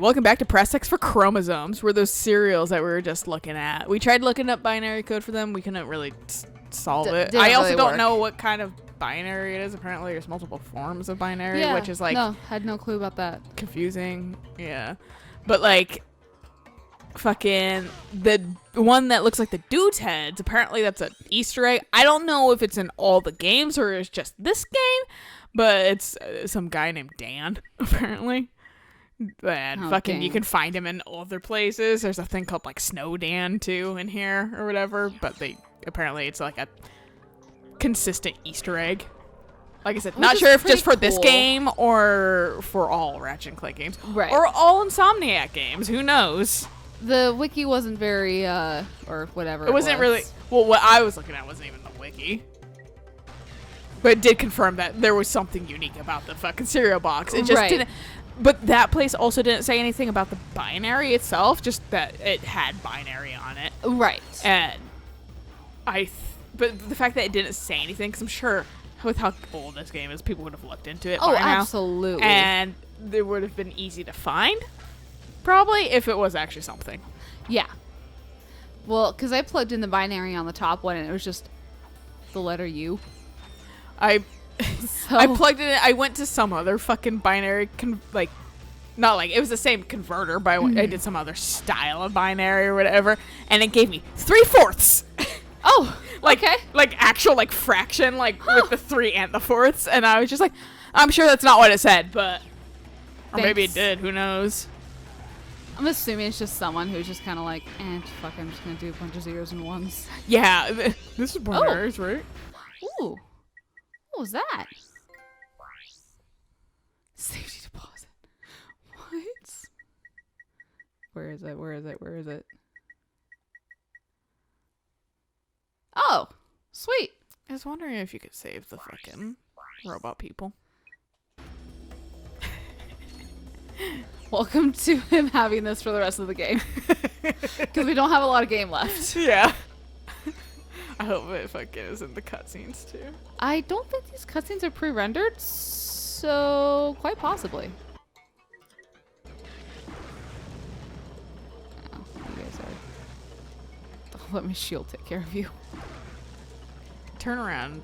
welcome back to Press X for Chromosomes. We're those cereals that we were just looking at. We tried looking up binary code for them. We couldn't really solve it. I also don't know what kind of binary it is. Apparently there's multiple forms of binary, which is like... No, had no clue about that. Confusing. Yeah. But like, fucking, the one that looks like the dude's heads, apparently that's an Easter egg. I don't know if it's in all the games or it's just this game, but it's some guy named Dan, apparently. And fucking, you can find him in other places. There's a thing called like Snow Dan too in here or whatever, but apparently it's like a consistent Easter egg. Like I said, not sure if just for this game or for all Ratchet and Clank games, right? Or all Insomniac games. Who knows? The wiki wasn't very or whatever. It wasn't really. Well, what I was looking at wasn't even the wiki. But it did confirm that there was something unique about the fucking cereal box. It just didn't. But that place also didn't say anything about the binary itself, just that it had binary on it. Right. And but the fact that it didn't say anything, because I'm sure with how old this game is, people would have looked into it by now. Absolutely. And it would have been easy to find, probably, if it was actually something. Yeah. Well, because I plugged in the binary on the top one, and it was just the letter U. I plugged it in. I went to some other fucking binary, not like, it was the same converter, but I did some other style of binary or whatever, and it gave me 3/4. Oh, okay. Like actual like fraction, like with the 3 and the 4ths, and I was just like, I'm sure that's not what it said, but or maybe it did. Who knows? I'm assuming it's just someone who's just kind of like, fuck, I'm just gonna do a bunch of zeros and ones. Yeah, this is binaries, right? Ooh. What was that? Safety deposit. What? Where is it? Where is it? Where is it? Oh, sweet. I was wondering if you could save the fucking robot people. Welcome to him having this for the rest of the game. Because we don't have a lot of game left. Yeah. I hope it fucking is in the cutscenes too. I don't think these cutscenes are pre-rendered, so quite possibly. Oh, you guys are... Don't let my shield take care of you. Turn around.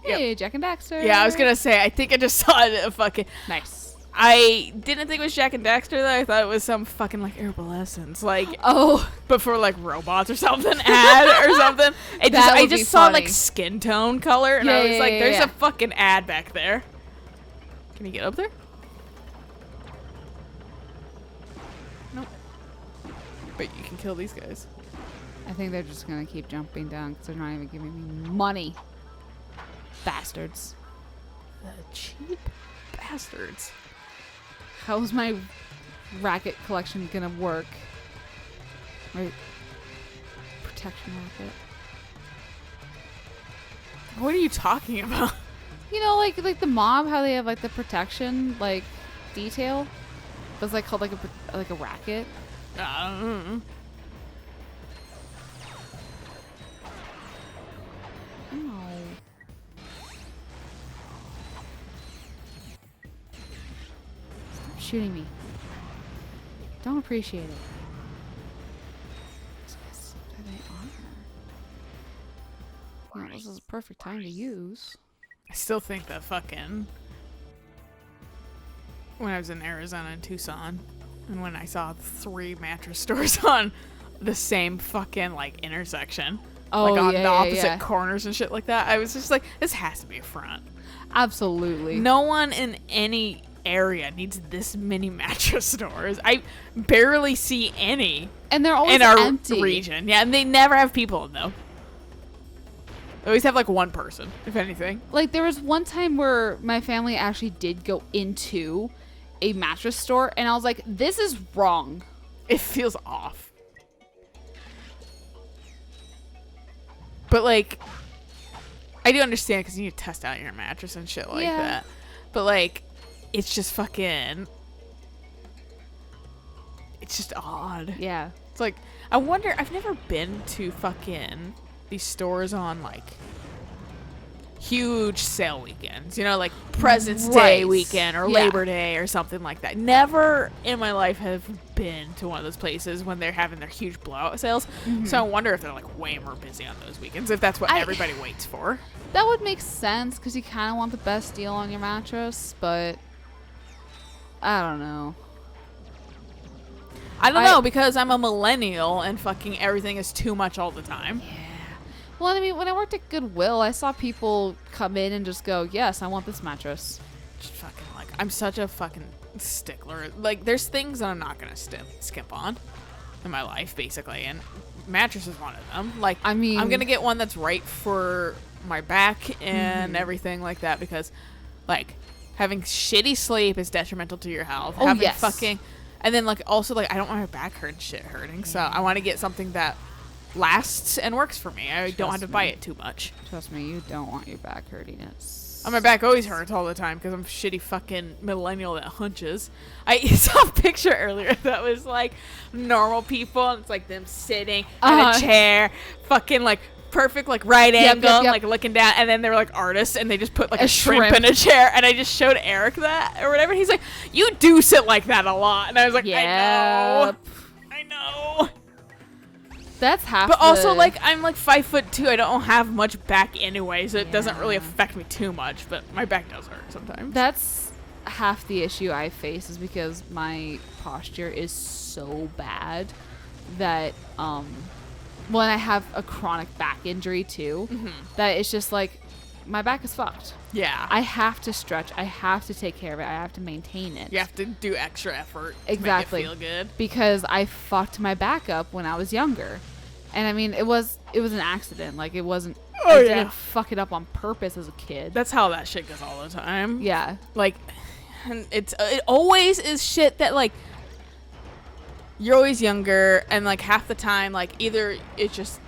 Hey, Jack and Daxter. Yeah, I was gonna say, I think I just saw it fucking... Nice. I didn't think it was Jack and Daxter though. I thought it was some fucking like Herbal Essence, like but for like robots or something, ad or something. I just saw like skin tone color, and I was like, "There's a fucking ad back there." Can you get up there? Nope. But you can kill these guys. I think they're just gonna keep jumping down because they're not even giving me money. Bastards. The cheap bastards. How's my racket collection gonna work? My protection racket. What are you talking about? You know, like the mob, how they have like the protection like detail, but it's like called like a racket. Oh. Shooting me. Don't appreciate it. You know, this is a perfect time to use. I still think that fucking when I was in Arizona and Tucson, and when I saw 3 mattress stores on the same fucking like intersection, like on the opposite corners and shit like that, I was just like, this has to be a front. Absolutely. No one in any area needs this many mattress stores. I barely see any, and they're always in our empty. region. Yeah, and they never have people in them. They always have like one person, if anything. Like there was one time where my family actually did go into a mattress store, and I was like, "This is wrong. It feels off." But like, I do understand because you need to test out your mattress and shit like that. But like, it's just fucking... It's just odd. Yeah. It's like, I wonder... I've never been to fucking these stores on, like, huge sale weekends, like President's Day weekend or Labor Day or something like that. Never in my life have been to one of those places when they're having their huge blowout sales. So I wonder if they're like way more busy on those weekends, if that's what everybody waits for. That would make sense because you kind of want the best deal on your mattress, but I don't know. I don't know, because I'm a millennial and fucking everything is too much all the time. Yeah. Well, I mean, when I worked at Goodwill, I saw people come in and just go, yes, I want this mattress. Just fucking like, I'm such a fucking stickler. Like, there's things that I'm not going to skip on in my life, basically. And mattress is one of them. Like, I mean, I'm going to get one that's right for my back and everything like that, because, like, having shitty sleep is detrimental to your health. Oh, having yes. fucking, and then, like, also, like, I don't want my back hurting, so I want to get something that lasts and works for me. I don't have to buy it too much. Trust me, you don't want your back hurting. My back always hurts all the time because I'm a shitty fucking millennial that hunches. I saw a picture earlier that was like normal people, and it's like them sitting in a chair, fucking like perfect like right angle, like looking down, and then they were like artists and they just put like a shrimp in a chair, and I just showed Eric that or whatever. He's like, you do sit like that a lot, and I was like, I know. That's half. But also, like, I'm like 5'2". I don't have much back anyway, so it doesn't really affect me too much. But my back does hurt sometimes. That's half the issue I face, is because my posture is so bad that when I have a chronic back injury too, that it's just like my back is fucked. Yeah. I have to stretch. I have to take care of it. I have to maintain it. You have to do extra effort exactly to make it feel good. Because I fucked my back up when I was younger. And I mean, it was an accident. Like, it wasn't, I didn't fuck it up on purpose as a kid. That's how that shit goes all the time. Yeah. Like, and it always is shit that, like, you're always younger, and, like, half the time, like, either it's just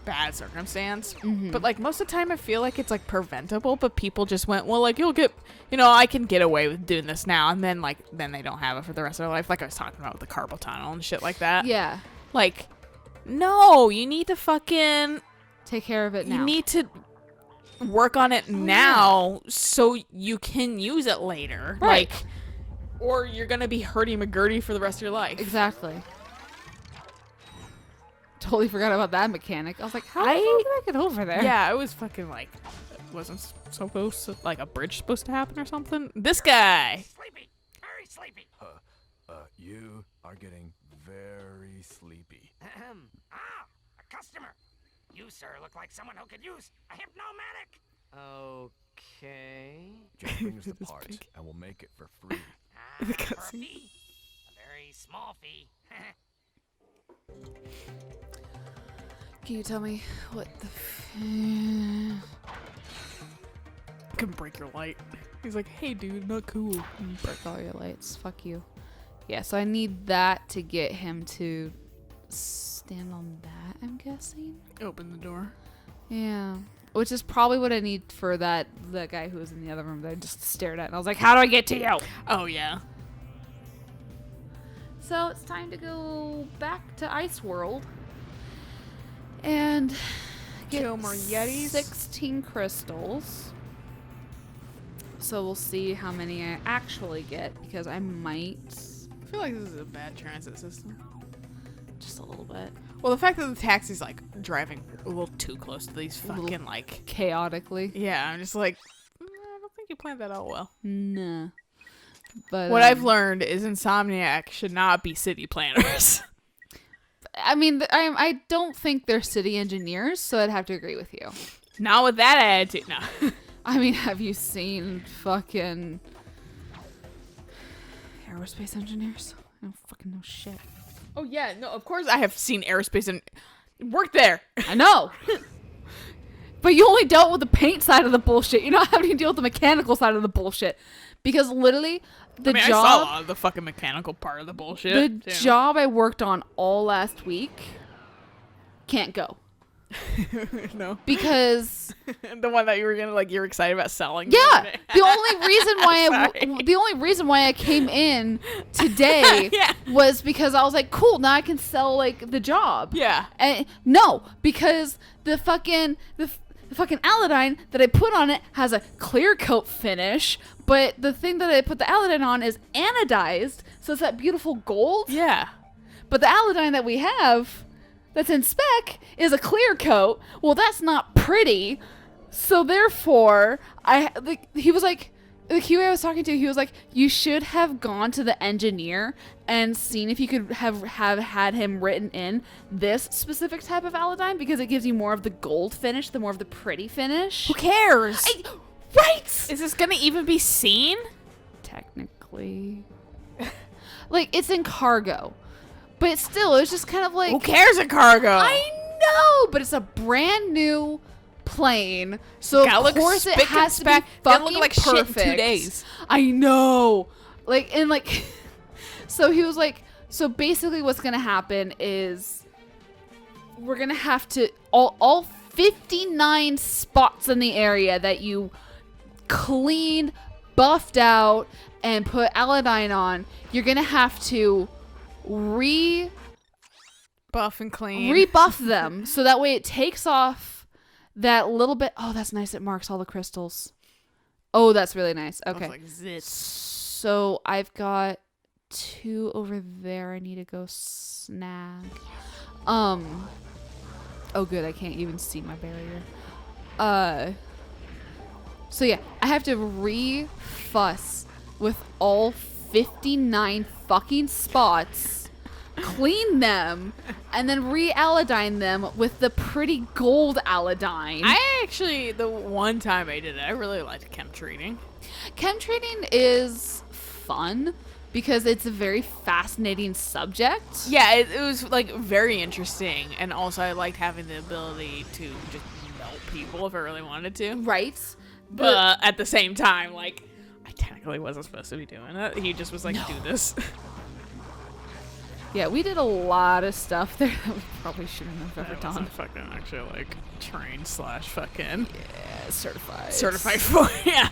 bad circumstance, but, like, most of the time I feel like it's, like, preventable, but people just went, well, like, you'll get, I can get away with doing this now, and then, like, then they don't have it for the rest of their life, like I was talking about with the carpal tunnel and shit like that. Yeah. Like, no, you need to fucking take care of it now. You need to work on it now so you can use it later. Right. Like, or you're going to be hurdy-McGurdy for the rest of your life. Exactly. Totally forgot about that mechanic. I was like, how did I get over there? Yeah, I was fucking like, wasn't supposed to, like, a bridge supposed to happen or something? This guy. Sleepy. Very sleepy. You are getting very sleepy. A customer. You, sir, look like someone who could use a hypnomatic. Okay. Just bring us the part, and we'll make it for free. For a fee. A very small fee. Can you tell me what the Can break your light. He's like, hey, dude, not cool. break all your lights? Fuck you. Yeah, so I need that to get him to stand on that, I'm guessing. Open the door. Yeah. Which is probably what I need for that guy who was in the other room that I just stared at. And I was like, how do I get to you? Oh, yeah. So it's time to go back to Ice World. And get Kill more Yetis. 16 crystals. So we'll see how many I actually get, because I might... I feel like this is a bad transit system. Just a little bit. Well, the fact that the taxi's, like, driving a little too close to these fucking, like... Chaotically. Yeah, I'm just like, I don't think you planned that out well. Nah. But What I've learned is Insomniac should not be city planners. I mean, I don't think they're city engineers, so I'd have to agree with you. Not with that attitude, no. I mean, have you seen fucking aerospace engineers? I don't fucking know shit. Oh, yeah, no, of course I have seen aerospace and worked there. I know. But you only dealt with the paint side of the bullshit. You're not having to deal with the mechanical side of the bullshit. Because literally, I saw the fucking mechanical part of the bullshit. The job I worked on all last week can't go. No. Because the one that you were gonna, like, you're excited about selling. yeah, the only reason why I came in today was because I was like, cool, now I can sell, like, the job. Yeah. And no, because the the fucking Aladine that I put on it has a clear coat finish, but the thing that I put the Aladine on is anodized, so it's that beautiful gold. Yeah. But the Aladine that we have that's in spec is a clear coat. Well, that's not pretty. So therefore, he was like, the QA I was talking to, he was like, you should have gone to the engineer and seen if you could have had him written in this specific type of Aladine, because it gives you more of the gold finish, the more of the pretty finish. Who cares? Right! Is this gonna even be seen? Technically. Like, it's in cargo. But still, it's just kind of like... Who cares in cargo? I know! But it's a brand new plane, so of course it has to be fucking look like perfect. shit in 2 days. I know. Like, and like... So he was like, so basically what's gonna happen is we're gonna have to... All 59 spots in the area that you cleaned, buffed out, and put Aladine on, you're gonna have to buff and clean. rebuff them, so that way it takes off that little bit. Oh, that's nice. It marks all the crystals. Oh, that's really nice. Okay. Like zits. So I've got 2 over there I need to go snag. Oh good, I can't even see my barrier. So yeah, I have to re-fuss with all 59 fucking spots, clean them, and then re-Aladine them with the pretty gold Aladine. I actually, the one time I did it, I really liked chem treating. Chem treating is fun because it's a very fascinating subject. Yeah, it was like very interesting, and also I liked having the ability to just melt people if I really wanted to. Right? But at the same time, like, I technically wasn't supposed to be doing it. He just was like, do this. Yeah, we did a lot of stuff there that we probably shouldn't have ever I done. wasn't fucking actually like trained / fucking Yeah, certified. certified for yeah.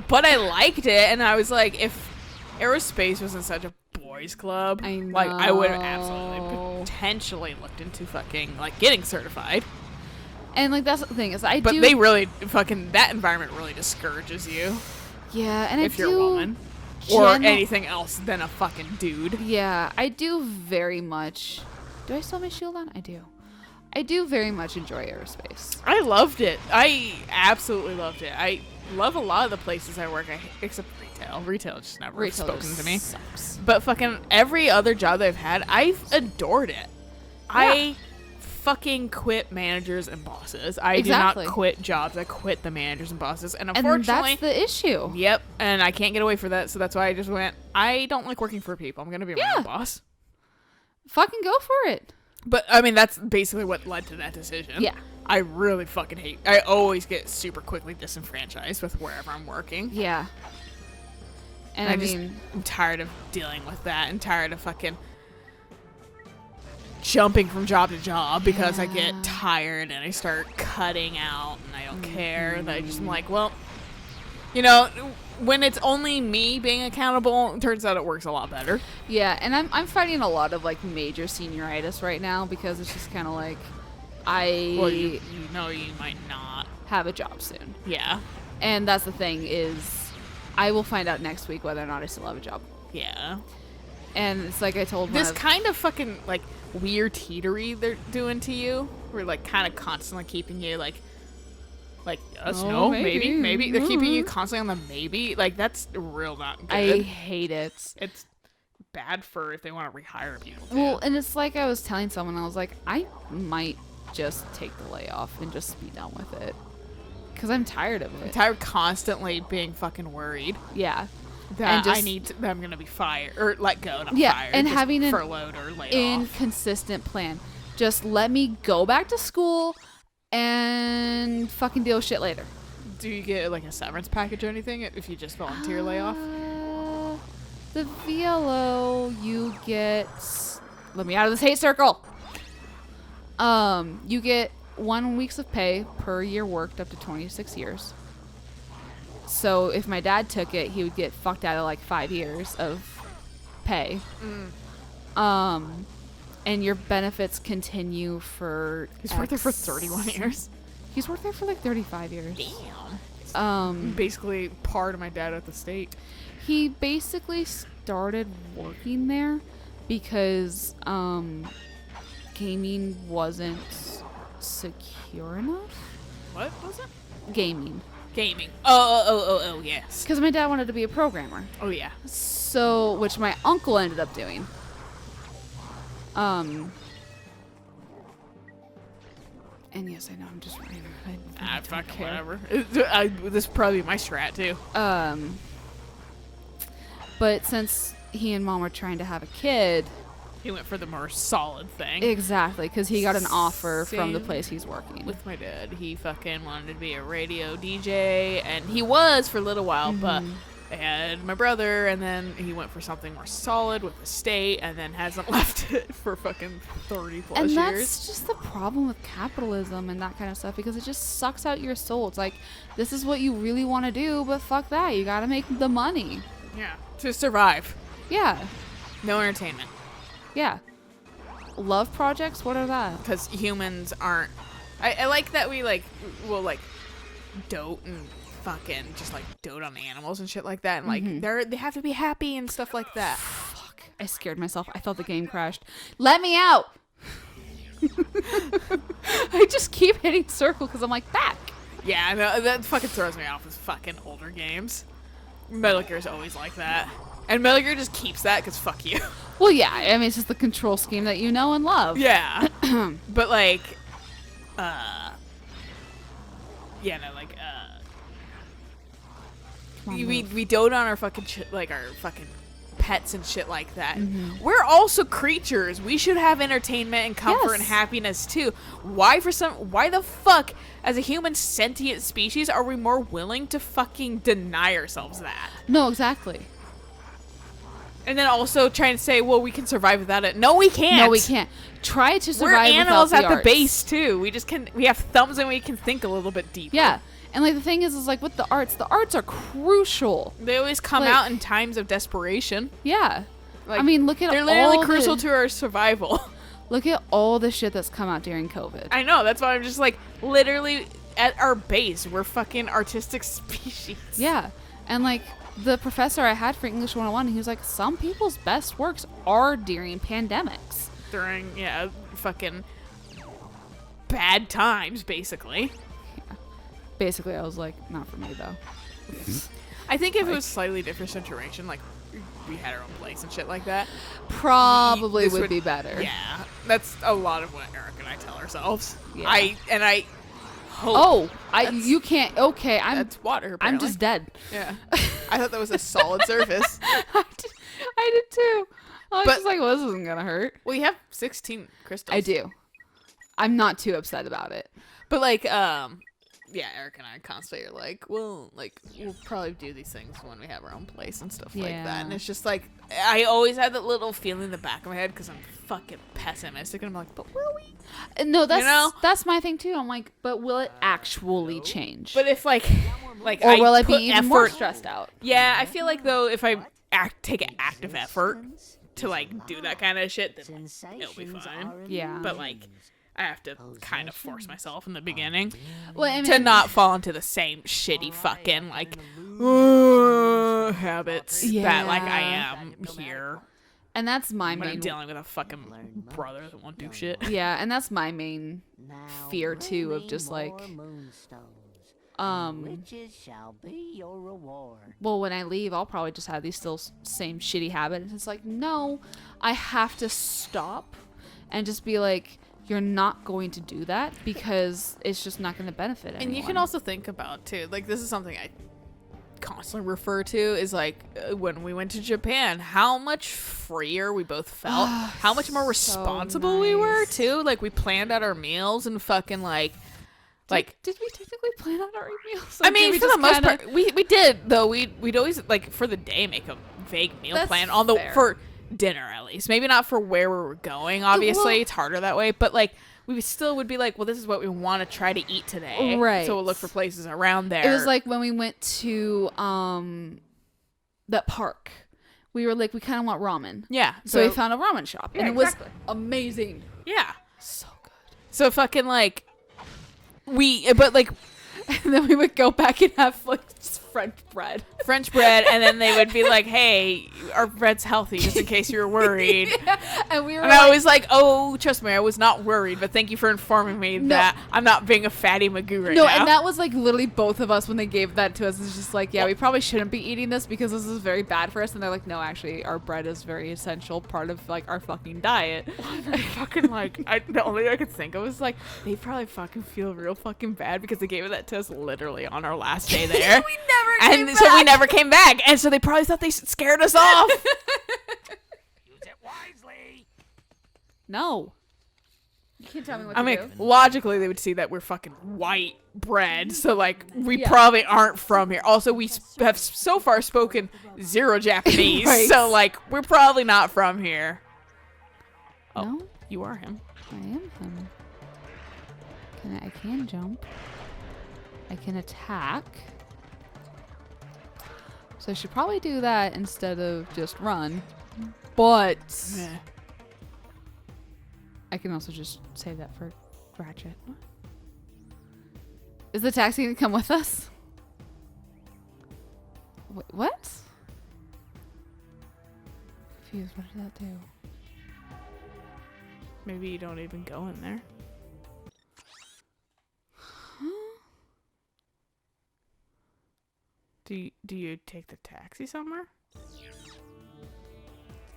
But I liked it, and I was like, if aerospace wasn't such a boys club, I like I would have know. absolutely potentially looked into fucking like getting certified. And like that's the thing is But they really fucking that environment really discourages you yeah, and if I you're a do woman or genu- anything else than a fucking dude. Yeah, I do very much. Do I still have my shield on? I do. I do very much enjoy aerospace. I loved it. I absolutely loved it. I love a lot of the places I work, except retail. Retail just never Retail spoken just to me. sucks. But fucking every other job I've had, I've adored it. I fucking quit managers and bosses. I Exactly. do not quit jobs. I quit the managers and bosses. And And unfortunately, that's the issue. yep. And I can't get away for that. So that's why I just went, I don't like working for people. I'm going to be my Yeah. own boss. Fucking go for it. But I mean, that's basically what led to that decision. Yeah. I really fucking hate. I always get super quickly disenfranchised with wherever I'm working. Yeah. And I mean, I'm tired of dealing with that and tired of fucking jumping from job to job because I get tired and I start cutting out and I don't care. That I just am like, well, you know, when it's only me being accountable, it turns out it works a lot better. yeah, and I'm fighting a lot of like major senioritis right now because it's just kind of like Well, I you know you might not. have a job soon. Yeah. And that's the thing is I will find out next week whether or not I still have a job. Yeah. And it's like I told This one of- kind of fucking like weird teetery they're doing to you, we're like kind of constantly keeping you like us Oh, no maybe. maybe they're keeping you constantly on the maybe, like that's real not good. I hate it. It's bad for if they want to rehire people too. Well, and it's like I was telling someone, I was like, I might just take the layoff and just be done with it. Because I'm tired of I'm it. tired of constantly being fucking worried Yeah. that just- that I'm gonna be fired or let go and I'm Yeah, fired, and just having an furloughed or laid off. Inconsistent plan. Just let me go back to school and fucking deal with shit later. Do you get like a severance package or anything if you just volunteer layoff? The VLO you get. Let me out of this hate circle. You get 1 week's of pay per year worked up to 26 years. So if my dad took it, he would get fucked out of like 5 years of pay. And your benefits continue for. He's worked there for 31 years. He's worked there for like 35 years. Damn. Basically part of my dad at the state. He basically started working there because gaming wasn't secure enough. What was it? Gaming. Gaming. Oh, yes. Because my dad wanted to be a programmer. Oh, yeah. So, which my uncle ended up doing. And yes, I know, I'm just right. I don't Fuck care. whatever. This is probably my strat, too. But since he and mom were trying to have a kid, He went for the more solid thing. exactly, because he got an offer from the Same place he's working. With my dad, he fucking wanted to be a radio DJ, and he was for a little while, but I had my brother, and then he went for something more solid with the state, and then hasn't left it for fucking 30 plus And years. that's just the problem with capitalism and that kind of stuff, because it just sucks out your soul. It's like, this is what you really want to do, but fuck that. You gotta make the money. Yeah, to survive. Yeah. No entertainment. Yeah. Love projects? What are that? Because humans aren't. I like that we will dote and fucking just dote on animals and shit like that, and they have to be happy and stuff like that. Fuck. I scared myself. I thought the game crashed. Let me out! I just keep hitting circle because I'm like, back! Yeah, no, that fucking throws me off with fucking older games. Metal Gear's always like that. And Metal Gear just keeps that because fuck you. Well, yeah. I mean, it's just the control scheme that you know and love. Yeah. But Come on, we move. dote on our fucking our fucking pets and shit like that. We're also creatures. We should have entertainment and comfort and Yes. happiness too. Why the fuck as a human sentient species are we more willing to fucking deny ourselves that? No, exactly. And then also trying to say, well, we can survive without it. No, we can't. No, we can't. Try to We're survive animals without at the the arts. base too. We have thumbs and we can think a little bit deeper. Yeah. And like the thing is like with the arts are crucial. They always come Like- out in times of desperation. Yeah. Like, I mean, look at they're literally all crucial the, to our survival. Look at all the shit that's come out during COVID. I know. That's why I'm just literally at our base, we're fucking artistic species. Yeah. And like the professor I had for English 101, he was like, some people's best works are during pandemics. During fucking bad times, basically. Basically, I was like, not for me though. I think if it was slightly different situation, we had our own place and shit like that, Probably this would be better. Yeah, that's a lot of what Eric and I tell ourselves. Yeah. I hope. Oh, That's- you can't. Okay, that's water. I'm Apparently. just dead. Yeah. I thought that was a solid surface. I did too. I was But- just like, well, this isn't gonna hurt. Well, you have 16 crystals. I do. I'm not too upset about it. But yeah, Eric and I constantly are like, well, we'll probably do these things when we have our own place and stuff like that. And Yeah. it's just I always had that little feeling in the back of my head because I'm fucking pessimistic, and I'm like, but will we? No, that's know? that's my thing too. I'm like, but will it actually change? But if or or will I be even more stressed out? Yeah, I feel like though if I take an active effort to do that kind of shit, then it'll be fine. Yeah. But I have to kind of force myself in the beginning Well, I mean, to not fall into the same shitty fucking habits that I am here and that's my when I'm main. dealing with a fucking brother that won't do shit. Yeah, and that's my main fear too of just Riches shall be your reward. well, when I leave, I'll probably just have these still same shitty habits. It's like, no, I have to stop and just be like, you're not going to do that because it's just not going to benefit anyone. And you can also think about too, this is something I constantly refer to is when we went to Japan, how much freer we both felt, how much more responsible we were nice. too. We planned out our meals and fucking did we technically plan out our meals? I mean, Did we for the just most kinda- part, we did though. We'd always for the day make a vague meal That's plan fair. for dinner at least. Maybe not for where we were going. Obviously, well- it's harder that way. But we still would be well, this is what we want to try to eat today. Right. So we'll look for places around there. It was when we went to that park. We were we kind of want ramen. yeah. So we found a ramen shop, and Yeah, it was exactly. amazing. yeah. So good. So fucking but like And then we would go back and have like just French bread. French bread, and then they would be like, "Hey, our bread's healthy, just in case you were worried." And we were And I was like, "Oh, trust me, I was not worried, but thank you for informing me that I'm not being a fatty Magoo right now." no, and that was like literally both of us when they gave that to us. It's just like, yeah, we probably shouldn't be eating this because this is very bad for us. And they're like, no, actually, our bread is very essential part of like our fucking diet. I fucking like, the only thing I could think of was like, they probably fucking feel real fucking bad because they gave that to us literally on our last day there. We never And so we never came back, and so they probably thought they scared us off. Use it wisely. No. You can't tell me what I to mean, do. logically, they would see that we're fucking white bread, so like we Yeah. probably aren't from here. Also, we have so far spoken zero Japanese, Right. so like we're probably not from here. Oh, No, you are him. I am him. I can jump. I can attack. So I should probably do that instead of just run. But Meh. I can also just save that for Ratchet. Is the taxi gonna come with us? Wait, what? Confused. What did that do? Maybe you don't even go in there. Do you take the taxi somewhere?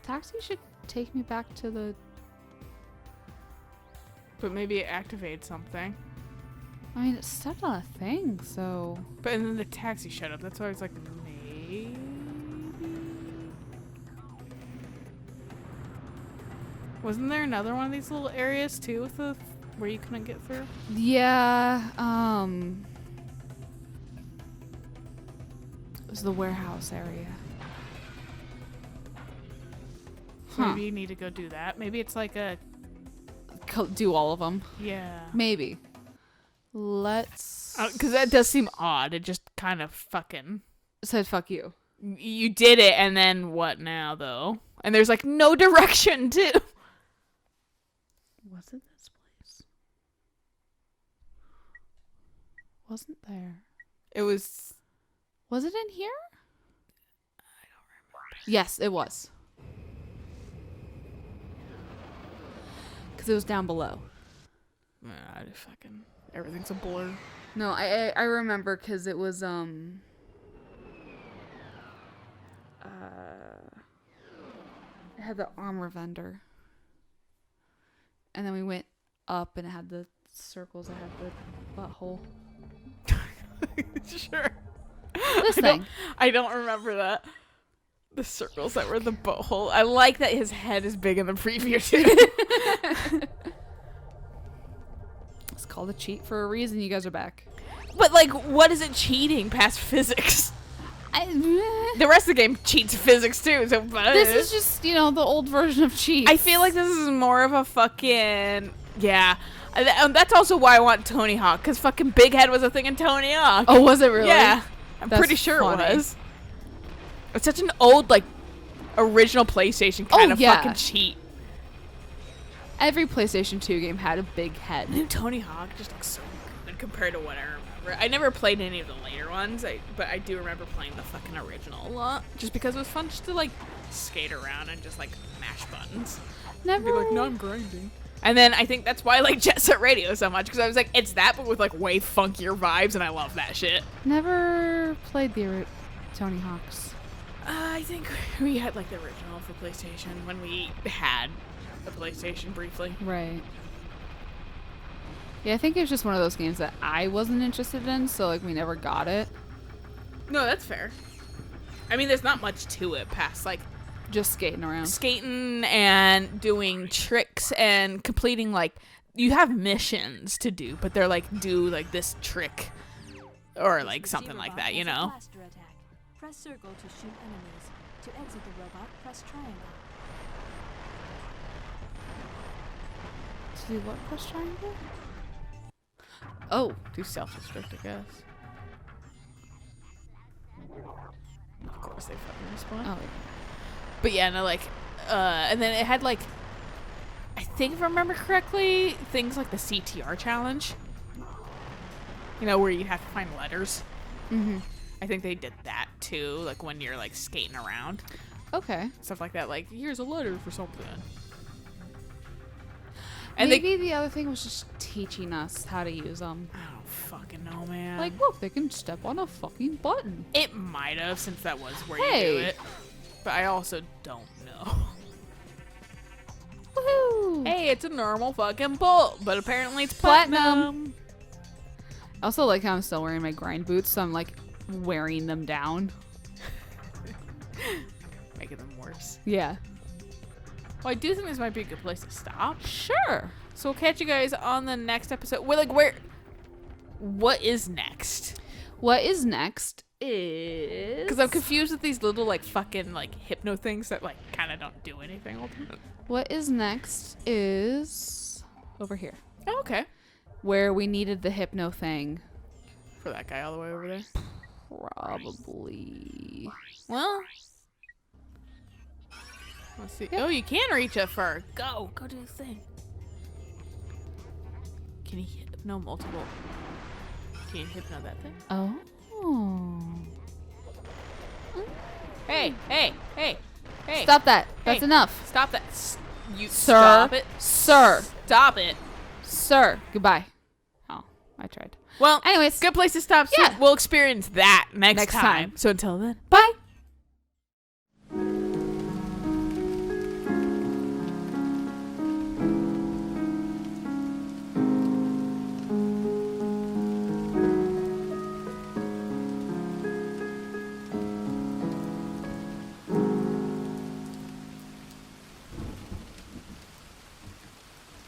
Taxi should take me back to the. But maybe it activates something. I mean, it stepped on a thing, so. But and then the taxi shut up. That's why I was like, maybe. Wasn't there another one of these little areas too with the where you couldn't get through? Yeah, it was the warehouse area. So Huh. maybe you need to go do that. Maybe it's like a Do all of them. yeah. Maybe. Let's. Because that does seem odd. It just kind of fucking. Said fuck you. You did it, and then what now though? And there's like no direction too. Was it this place? Wasn't there? It was. Was it in here? I don't remember. Yes, it was. Because it was down below. I just fucking everything's a blur. No, I remember because it was it had the armor vendor. And then we went up and it had the circles that had the butthole. Sure. This thing. I don't remember that. The circles that were the butthole. I like that his head is big in the preview too. It's called a cheat for a reason. You guys are back. But like, what is it cheating past physics? The rest of the game cheats physics too. So This is just, the old version of cheat. I feel like this is more of a fucking yeah. That's also why I want Tony Hawk, because fucking Big Head was a thing in Tony Hawk. Oh, was it really? Yeah, I'm That's pretty sure funny. it was. It's such an old like original PlayStation kind of yeah. fucking cheat. Every PlayStation 2 game had a big head. New Tony Hawk just looks so good compared to what I remember. I never played any of the later ones, but I do remember playing the fucking original a lot, just because it was fun just to like skate around and just like mash buttons. Never. Be like, no, I'm grinding. And then I think that's why I like Jet Set Radio so much, because I was like, it's that, but with like way funkier vibes, and I love that shit. Never played the Tony Hawk's. I think we had like the original for PlayStation when we had a PlayStation briefly. Right. Yeah, I think it was just one of those games that I wasn't interested in, so like we never got it. No, that's fair. I mean, there's not much to it past like Just skating around. skating and doing tricks and completing like you have missions to do, but they're like do like this trick or like something like that, you know. Blaster attack. Press circle to shoot enemies. To exit the robot, press triangle. To do what? Press triangle? Oh. Do self-destruct, I guess. Of course they fucking respawn. Oh. But yeah, no, like, and then it had like, I think if I remember correctly, things like the CTR challenge. You know, where you'd have to find letters. Mm-hmm. I think they did that too, like when you're like skating around. Okay. Stuff like that, like, here's a letter for something. And Maybe the other thing was just teaching us how to use them. I don't fucking know, man. Like, look, they can step on a fucking button. It might have, since that was where Hey. you do it. But I also don't know. Woohoo! Hey, it's a normal fucking bolt, but apparently it's Platinum. platinum. I also like how I'm still wearing my grind boots, so I'm like wearing them down. Making them worse. Yeah. Well, I do think this might be a good place to stop. Sure. So we'll catch you guys on the next episode. What is next? What is next is... Because I'm confused with these little, like, fucking, like, hypno things that, like, kind of don't do anything all the time. What is next is over here, Oh, okay. where we needed the hypno thing. For that guy all the way over there. Probably. Well, let's see. Oh, you can reach it far. Go do the thing. Can you hypno multiple? Can you hypno that thing? Oh. Hey. Stop that. That's Hey. enough. Stop that. You Sir. stop it. Sir. Stop it. Sir. Goodbye. Oh, I tried. Well, Anyways. good place to stop. So Yeah. we'll experience that next Next time. time. So until then. Bye.